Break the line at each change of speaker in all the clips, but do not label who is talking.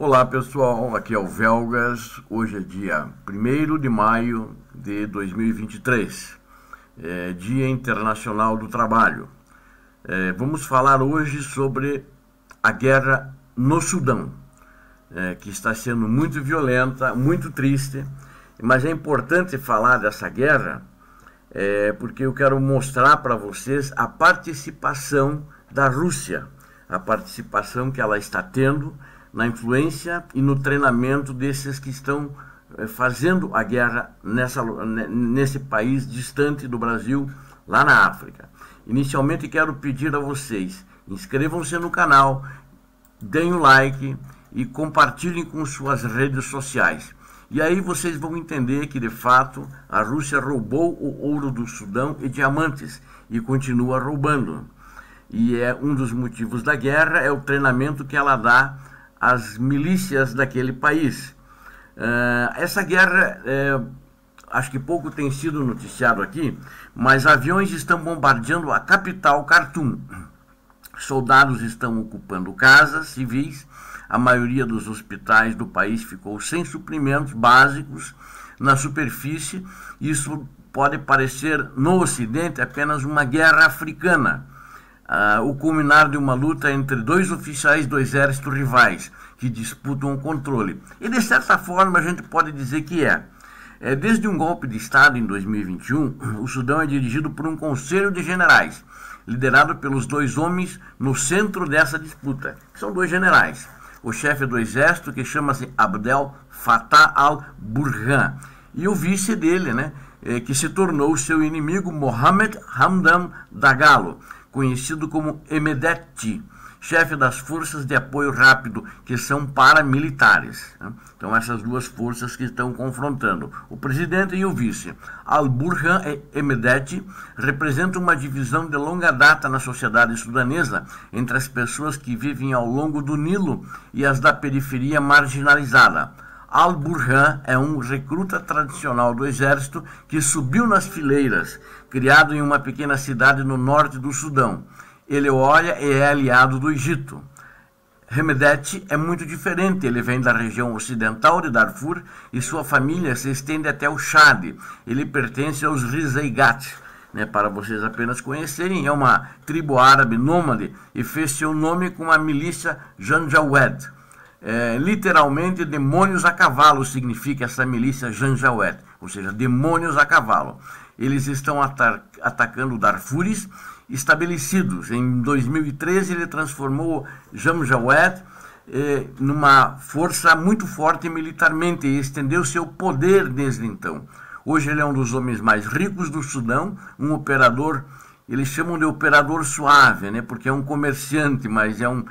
Olá pessoal, aqui é o Velgas. Hoje é dia 1º de maio de 2023, Dia Internacional do Trabalho. Vamos falar hoje sobre a guerra no Sudão, que está sendo muito violenta, muito triste, mas é importante falar dessa guerra porque eu quero mostrar para vocês a participação da Rússia, a participação que ela está tendo na influência e no treinamento desses que estão fazendo a guerra nesse país distante do Brasil, lá na África. Inicialmente quero pedir a vocês, inscrevam-se no canal, deem o like e compartilhem com suas redes sociais. E aí vocês vão entender que de fato a Rússia roubou o ouro do Sudão e diamantes e continua roubando. E um dos motivos da guerra é o treinamento que ela dá às milícias daquele país. Essa guerra, acho que pouco tem sido noticiado aqui, mas aviões estão bombardeando a capital, Khartoum. Soldados estão ocupando casas civis. A maioria dos hospitais do país ficou sem suprimentos básicos na superfície. Isso pode parecer, no Ocidente, apenas uma guerra africana. O culminar de uma luta entre dois oficiais do exército rivais que disputam o controle. E de certa forma a gente pode dizer que desde um golpe de Estado em 2021, o Sudão é dirigido por um conselho de generais, liderado pelos dois homens no centro dessa disputa, que são dois generais. O chefe do exército, que chama-se Abdel Fattah al-Burhan, e o vice dele, que se tornou seu inimigo, Mohamed Hamdan Dagalo, conhecido como Hemedti, chefe das forças de apoio rápido, que são paramilitares. Então essas duas forças que estão confrontando o presidente e o vice. Al-Burhan e Hemedti representam uma divisão de longa data na sociedade sudanesa entre as pessoas que vivem ao longo do Nilo e as da periferia marginalizada. Al-Burhan é um recruta tradicional do exército que subiu nas fileiras, criado em uma pequena cidade no norte do Sudão. Ele olha e é aliado do Egito. Hemedti é muito diferente, ele vem da região ocidental de Darfur e sua família se estende até o Chad. Ele pertence aos Rizeigat, para vocês apenas conhecerem, é uma tribo árabe nômade e fez seu nome com a milícia Janjaweed. Literalmente, demônios a cavalo significa essa milícia Janjaweed, ou seja, demônios a cavalo. Eles estão atacando Darfures estabelecidos. Em 2013, ele transformou Janjaweed numa força muito forte militarmente e estendeu seu poder desde então. Hoje ele é um dos homens mais ricos do Sudão, um operador, eles chamam de operador suave, porque é um comerciante, mas é um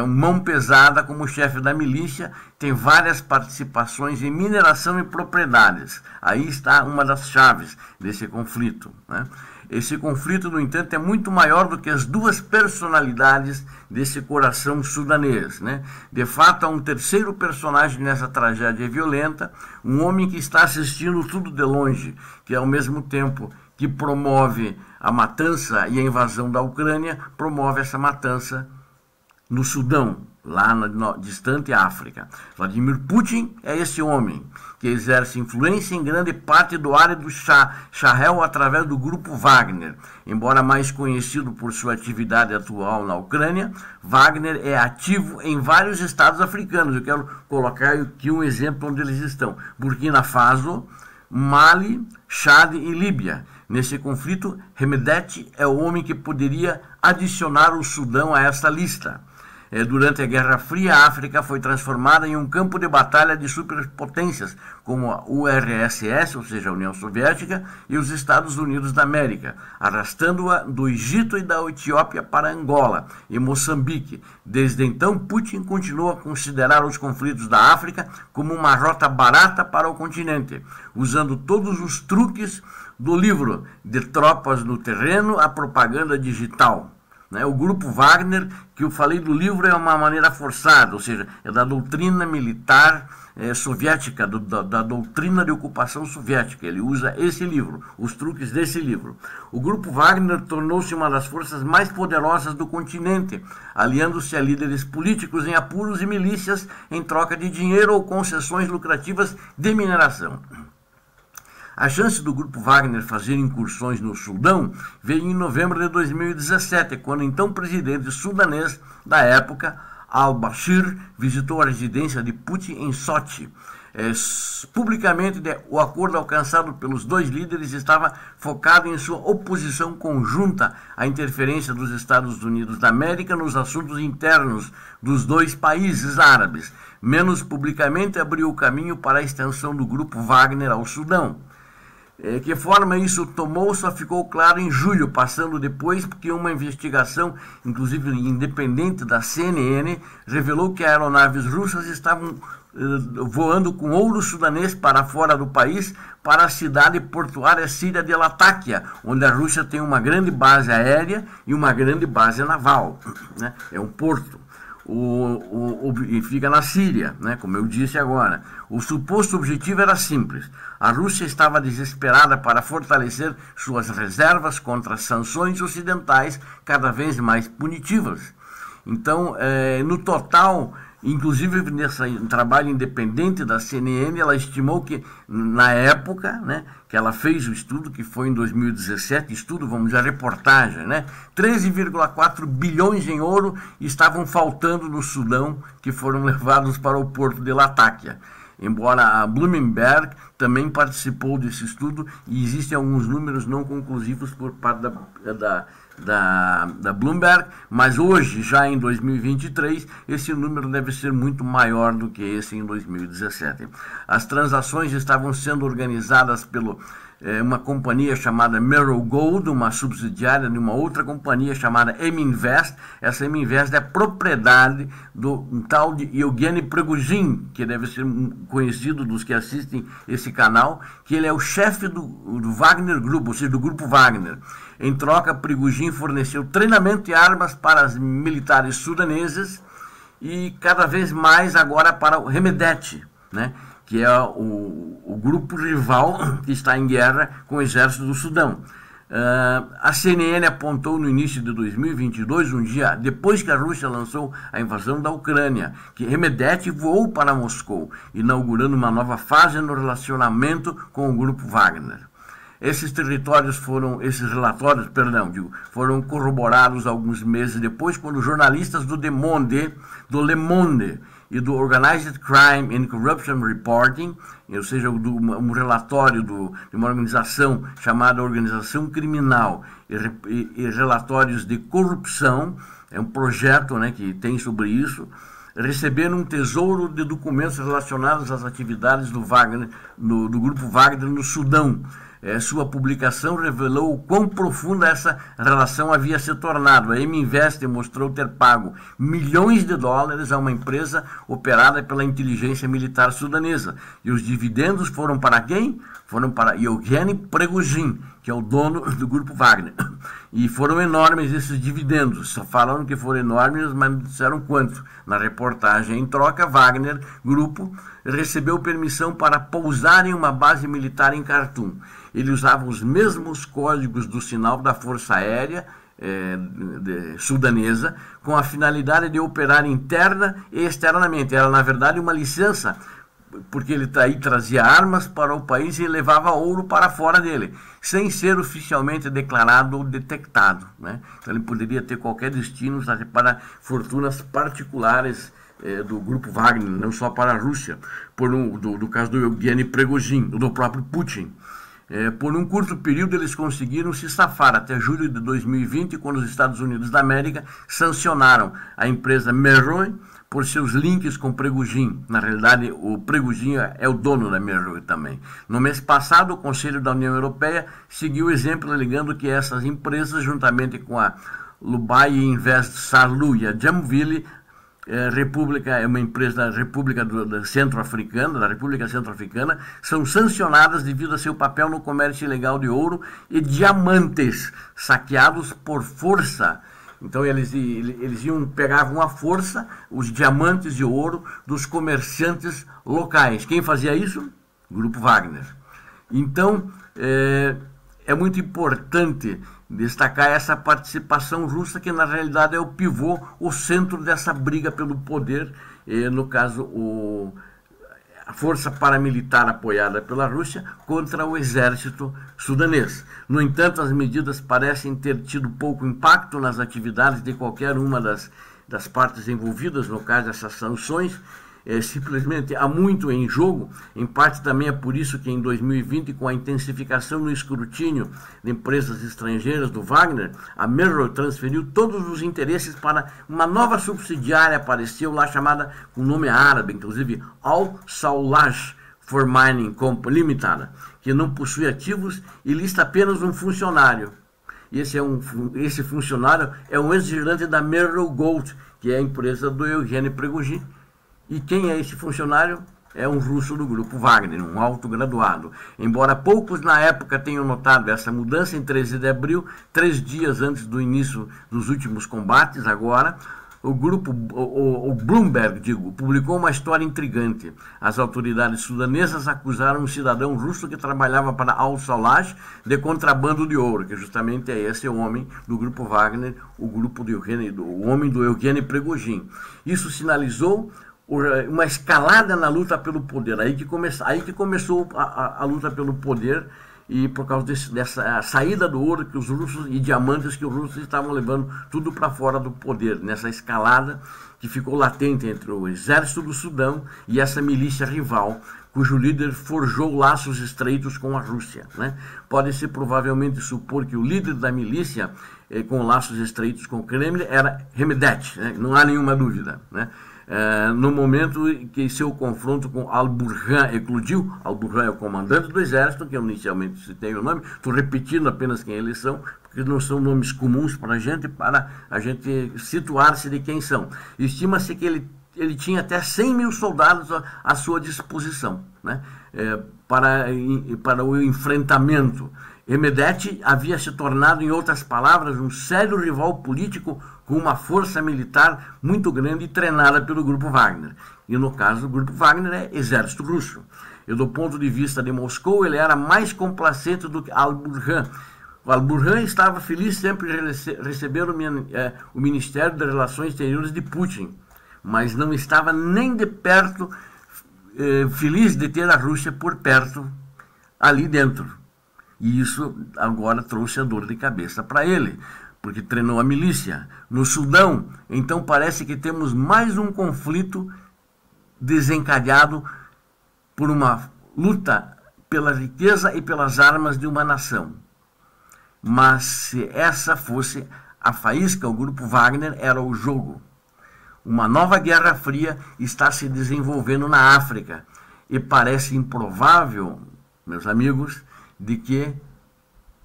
mão pesada como chefe da milícia, tem várias participações em mineração e propriedades. Aí está uma das chaves desse conflito. Esse conflito, no entanto, é muito maior do que as duas personalidades desse coração sudanês. De fato, há um terceiro personagem nessa tragédia violenta, um homem que está assistindo tudo de longe, que ao mesmo tempo que promove a matança e a invasão da Ucrânia, promove essa matança no Sudão, lá na distante África. Vladimir Putin é esse homem que exerce influência em grande parte do área do Sahel através do grupo Wagner. Embora mais conhecido por sua atividade atual na Ucrânia, Wagner é ativo em vários estados africanos. Eu quero colocar aqui um exemplo onde eles estão: Burkina Faso, Mali, Chad e Líbia. Nesse conflito, Hemedti é o homem que poderia adicionar o Sudão a essa lista. Durante a Guerra Fria, a África foi transformada em um campo de batalha de superpotências, como a URSS, ou seja, a União Soviética, e os Estados Unidos da América, arrastando-a do Egito e da Etiópia para Angola e Moçambique. Desde então, Putin continua a considerar os conflitos da África como uma rota barata para o continente, usando todos os truques do livro De Tropas no Terreno à Propaganda Digital. né? O Grupo Wagner, que eu falei do livro, é uma maneira forçada, ou seja, é da doutrina militar soviética, da doutrina de ocupação soviética. Ele usa esse livro, os truques desse livro. O Grupo Wagner tornou-se uma das forças mais poderosas do continente, aliando-se a líderes políticos em apuros e milícias em troca de dinheiro ou concessões lucrativas de mineração. A chance do Grupo Wagner fazer incursões no Sudão veio em novembro de 2017, quando o então presidente sudanês da época, al-Bashir, visitou a residência de Putin em Sochi. Publicamente, o acordo alcançado pelos dois líderes estava focado em sua oposição conjunta à interferência dos Estados Unidos da América nos assuntos internos dos dois países árabes. Menos publicamente, abriu o caminho para a extensão do Grupo Wagner ao Sudão. Que forma isso tomou só ficou claro em julho, passando depois porque uma investigação, inclusive independente da CNN, revelou que aeronaves russas estavam voando com ouro sudanês para fora do país, para a cidade portuária síria de Latakia, onde a Rússia tem uma grande base aérea e uma grande base naval, né? É um porto. E fica na Síria, né, como eu disse agora. O suposto objetivo era simples. A Rússia estava desesperada para fortalecer suas reservas contra as sanções ocidentais cada vez mais punitivas. Então, no total, inclusive nesse trabalho independente da CNN, ela estimou que na época, né, que ela fez o estudo, que foi em 2017, estudo, vamos dizer, a reportagem, né, 13,4 bilhões em ouro estavam faltando no Sudão, que foram levados para o porto de Latakia. Embora a Bloomberg também participou desse estudo, e existem alguns números não conclusivos por parte da Bloomberg, mas hoje, já em 2023, esse número deve ser muito maior do que esse em 2017. As transações estavam sendo organizadas pelo uma companhia chamada Merrill Gold, uma subsidiária de uma outra companhia chamada M-Invest. Essa M-Invest é propriedade do tal de Yevgeny Prigozhin, que deve ser conhecido dos que assistem esse canal, que ele é o chefe do Wagner Group, ou seja, do Grupo Wagner. Em troca, Prigozhin forneceu treinamento e armas para os militares sudaneses e cada vez mais agora para o Hemedti, né, que é o grupo rival que está em guerra com o exército do Sudão. A CNN apontou no início de 2022, um dia depois que a Rússia lançou a invasão da Ucrânia, que Hemedti voou para Moscou, inaugurando uma nova fase no relacionamento com o Grupo Wagner. Esses relatórios foram corroborados alguns meses depois, quando jornalistas do Le Monde e do Organized Crime and Corruption Reporting, ou seja, um relatório de uma organização chamada Organização Criminal e relatórios de corrupção, é um projeto, né, que tem sobre isso, receberam um tesouro de documentos relacionados às atividades do Grupo Wagner no Sudão. Sua publicação revelou o quão profunda essa relação havia se tornado. A M-Invest mostrou ter pago milhões de dólares a uma empresa operada pela inteligência militar sudanesa. E os dividendos foram para quem? Foram para Yevgeny Prigozhin, que é o dono do Grupo Wagner. E foram enormes esses dividendos. Só falaram que foram enormes, mas não disseram quanto. Na reportagem, em troca, Wagner Grupo recebeu permissão para pousar em uma base militar em Khartoum. Ele usava os mesmos códigos do sinal da Força Aérea sudanesa, com a finalidade de operar interna e externamente. Era, na verdade, uma licença, porque ele trazia armas para o país e levava ouro para fora dele, sem ser oficialmente declarado ou detectado, né? Então ele poderia ter qualquer destino para fortunas particulares do Grupo Wagner, não só para a Rússia, do caso do Yevgeny Prigozhin, do próprio Putin. Por um curto período eles conseguiram se safar até julho de 2020, quando os Estados Unidos da América sancionaram a empresa Merrill por seus links com Prigozhin. Na realidade, o Prigozhin é o dono da Merrill também. No mês passado, o Conselho da União Europeia seguiu o exemplo, alegando que essas empresas, juntamente com a Lubai Invest Sarlu e a Jamville, é uma empresa da República Centro-Africana, são sancionadas devido a seu papel no comércio ilegal de ouro e diamantes saqueados por força Então eles pegavam à força os diamantes e ouro dos comerciantes locais. Quem fazia isso? Grupo Wagner. Então é muito importante destacar essa participação russa, que na realidade é o pivô, o centro dessa briga pelo poder, no caso a força paramilitar apoiada pela Rússia contra o exército sudanês. No entanto, as medidas parecem ter tido pouco impacto nas atividades de qualquer uma das partes envolvidas, no caso dessas sanções. Simplesmente há muito em jogo. Em parte também é por isso que em 2020, com a intensificação no escrutínio de empresas estrangeiras do Wagner, a Merrill transferiu todos os interesses para uma nova subsidiária, apareceu lá, chamada com nome árabe, inclusive Al Sawlaj for Mining Company Limitada, que não possui ativos e lista apenas um funcionário. Esse funcionário é um ex-gerente da Merrill Gold, que é a empresa do Evgeny Prigozhin. E quem é esse funcionário? É um russo do grupo Wagner, um autograduado. Embora poucos na época tenham notado essa mudança, em 13 de abril, 3 dias antes do início dos últimos combates, agora, o Bloomberg, publicou uma história intrigante. As autoridades sudanesas acusaram um cidadão russo que trabalhava para Al Sawlaj de contrabando de ouro, que justamente é esse homem do grupo Wagner, o homem do Evgeny Prigozhin. Isso sinalizou uma escalada na luta pelo poder, aí que começou a luta pelo poder, e por causa dessa saída do ouro que os russos e diamantes que os russos estavam levando tudo para fora do poder, nessa escalada que ficou latente entre o exército do Sudão e essa milícia rival, cujo líder forjou laços estreitos com a Rússia, né? Pode-se provavelmente supor que o líder da milícia com laços estreitos com o Kremlin era Hemedti, né? Não há nenhuma dúvida, né? No momento em que seu confronto com Al-Burhan eclodiu, Al-Burhan é o comandante do exército, que eu inicialmente citei o nome, estou repetindo apenas quem eles são, porque não são nomes comuns para a gente situar-se de quem são. Estima-se que ele tinha até 100 mil soldados à sua disposição, né, para o enfrentamento. Hemedti havia se tornado, em outras palavras, um sério rival político com uma força militar muito grande e treinada pelo Grupo Wagner. E no caso, o Grupo Wagner é exército russo. E do ponto de vista de Moscou, ele era mais complacente do que Al-Burhan. O Al-Burhan estava feliz sempre de receber o Ministério das Relações Exteriores de Putin, mas não estava nem de perto feliz de ter a Rússia por perto ali dentro. E isso agora trouxe a dor de cabeça para ele, porque treinou a milícia. No Sudão, então parece que temos mais um conflito desencadeado por uma luta pela riqueza e pelas armas de uma nação. Mas se essa fosse a faísca, o Grupo Wagner era o jogo. Uma nova Guerra Fria está se desenvolvendo na África e parece improvável, meus amigos, de que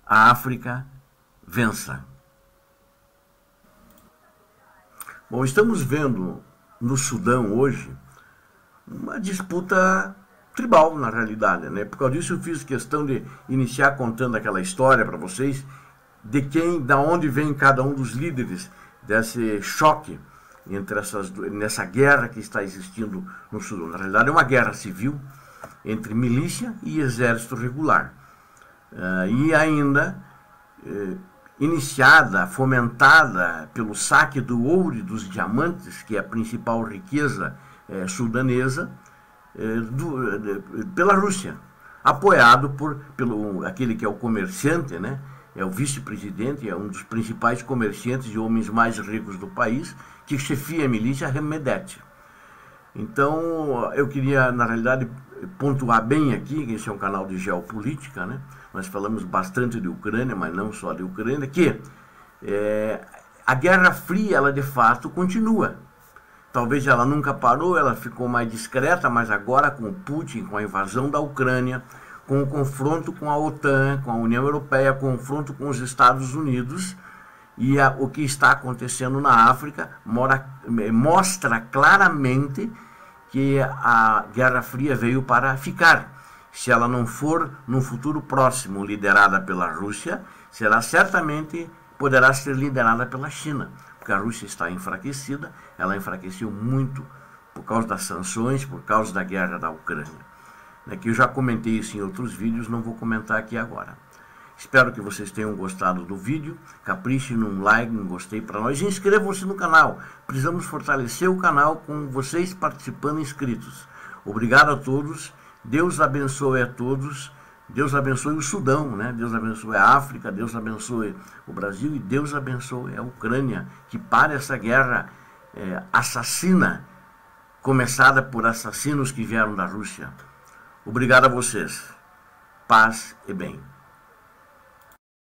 a África vença. Bom, estamos vendo no Sudão hoje uma disputa tribal, na realidade, né? Por causa disso eu fiz questão de iniciar contando aquela história para vocês da onde vem cada um dos líderes desse choque nessa guerra que está existindo no Sudão. Na realidade é uma guerra civil entre milícia e exército regular. E ainda iniciada, fomentada pelo saque do ouro e dos diamantes, que é a principal riqueza sudanesa, pela Rússia, apoiado pelo aquele que é o comerciante, né? É o vice-presidente, é um dos principais comerciantes e homens mais ricos do país, que chefia a milícia, Hemedti. Então, eu queria, na realidade, pontuar bem aqui, que esse é um canal de geopolítica, né? Nós falamos bastante de Ucrânia, mas não só de Ucrânia, que a Guerra Fria, ela de fato continua. Talvez ela nunca parou, ela ficou mais discreta, mas agora com o Putin, com a invasão da Ucrânia, com o confronto com a OTAN, com a União Europeia, confronto com os Estados Unidos, e o que está acontecendo na África mostra claramente que a Guerra Fria veio para ficar. Se ela não for, no futuro próximo, liderada pela Rússia, será certamente poderá ser liderada pela China, porque a Rússia está enfraquecida, ela enfraqueceu muito por causa das sanções, por causa da guerra da Ucrânia. Que eu já comentei isso em outros vídeos, não vou comentar aqui agora. Espero que vocês tenham gostado do vídeo, caprichem num like, num gostei para nós e inscrevam-se no canal. Precisamos fortalecer o canal com vocês participando inscritos. Obrigado a todos, Deus abençoe a todos, Deus abençoe o Sudão, né? Deus abençoe a África, Deus abençoe o Brasil e Deus abençoe a Ucrânia, que pare essa guerra assassina, começada por assassinos que vieram da Rússia. Obrigado a vocês. Paz e bem.